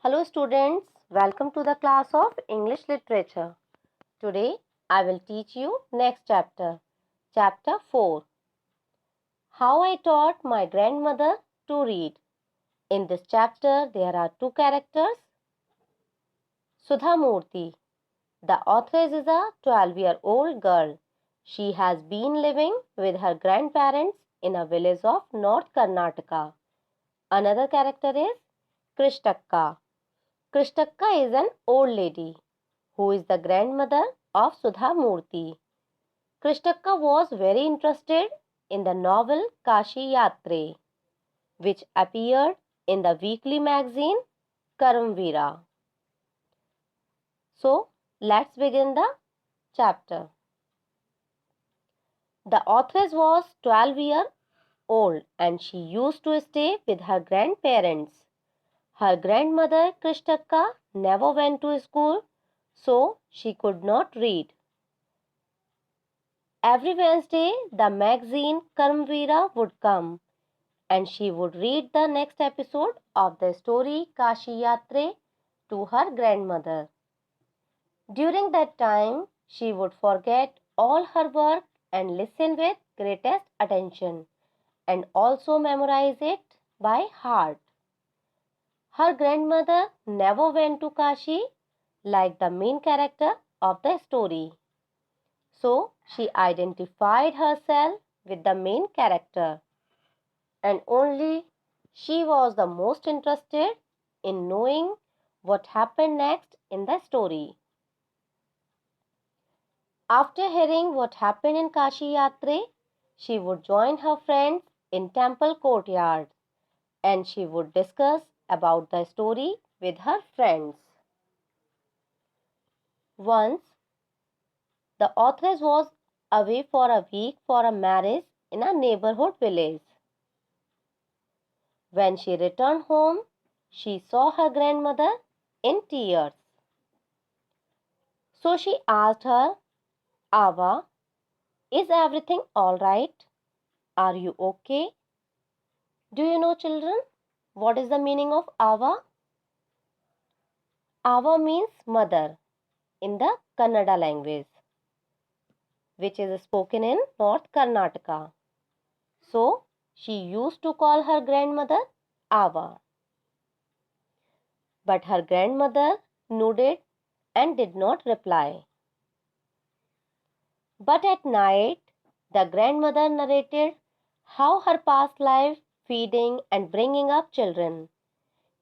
Hello students, welcome to the class of English Literature. Today I will teach you next chapter, chapter 4. How I taught my grandmother to read. In this chapter there are two characters. Sudha Murthy. The authoress is a 12-year-old girl. She has been living with her grandparents in a village of North Karnataka. Another character is Krishtakka. Krishtakka is an old lady who is the grandmother of Sudha Murthy. Krishtakka was very interested in the novel Kashi Yatre, which appeared in the weekly magazine Karamveera. So, let's begin the chapter. The authoress was 12 years old and she used to stay with her grandparents. Her grandmother Krishtakka never went to school, so she could not read. Every Wednesday, the magazine Karamveera would come and she would read the next episode of the story Kashi Yatre to her grandmother. During that time, she would forget all her work and listen with greatest attention and also memorize it by heart. Her grandmother never went to Kashi like the main character of the story. So she identified herself with the main character, and only she was the most interested in knowing what happened next in the story. After hearing what happened in Kashi Yatre, she would join her friends in temple courtyard and she would discuss about the story with her friends. Once, the authoress was away for a week for a marriage in a neighborhood village. When she returned home, she saw her grandmother in tears. So she asked her, Ava, is everything all right? Are you okay? Do you know, children, what is the meaning of Ava? Ava means mother in the Kannada language, which is spoken in North Karnataka. So she used to call her grandmother Ava. But her grandmother nodded and did not reply. But at night, the grandmother narrated how her past life, feeding and bringing up children,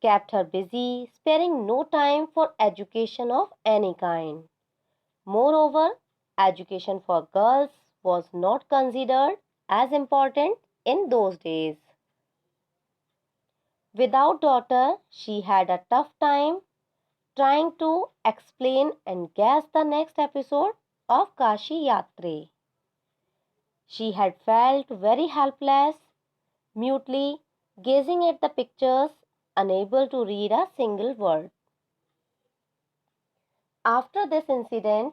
kept her busy, sparing no time for education of any kind. Moreover, education for girls was not considered as important in those days. Without daughter, she had a tough time trying to explain and guess the next episode of Kashi Yatre. She had felt very helpless, mutely gazing at the pictures, unable to read a single word. After this incident,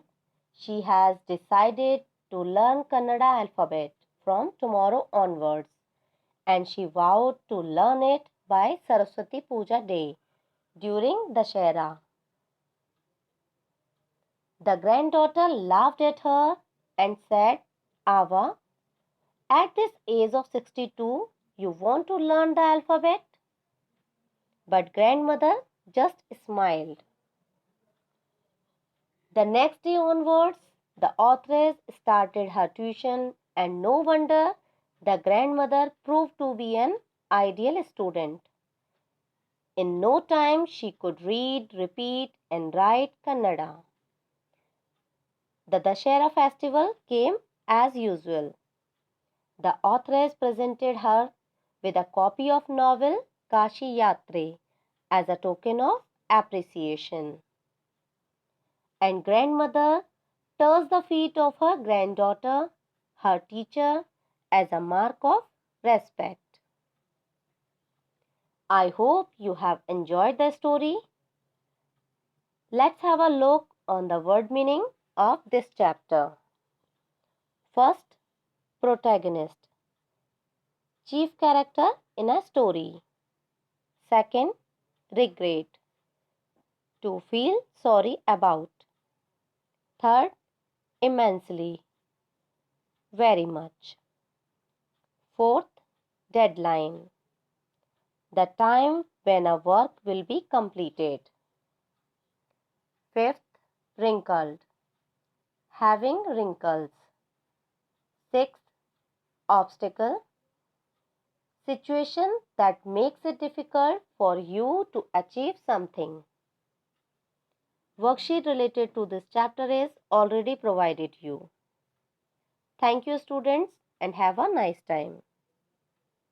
she has decided to learn Kannada alphabet from tomorrow onwards, and she vowed to learn it by Saraswati Puja day during Dashera. The granddaughter laughed at her and said, Ava, at this age of 62, you want to learn the alphabet? But grandmother just smiled. The next day onwards, the authoress started her tuition, and no wonder the grandmother proved to be an ideal student. In no time, she could read, repeat, and write Kannada. The Dashera festival came as usual. The authoress presented her with a copy of novel Kashi Yatre as a token of appreciation. And grandmother touched the feet of her granddaughter, her teacher, as a mark of respect. I hope you have enjoyed the story. Let's have a look on the word meaning of this chapter. First, protagonist, chief character in a story. Second, regret, to feel sorry about. Third, immensely, very much. Fourth, deadline, the time when a work will be completed. Fifth, wrinkled, having wrinkles. Sixth, obstacle, situation that makes it difficult for you to achieve something. Worksheet related to this chapter is already provided you. Thank you students and have a nice time.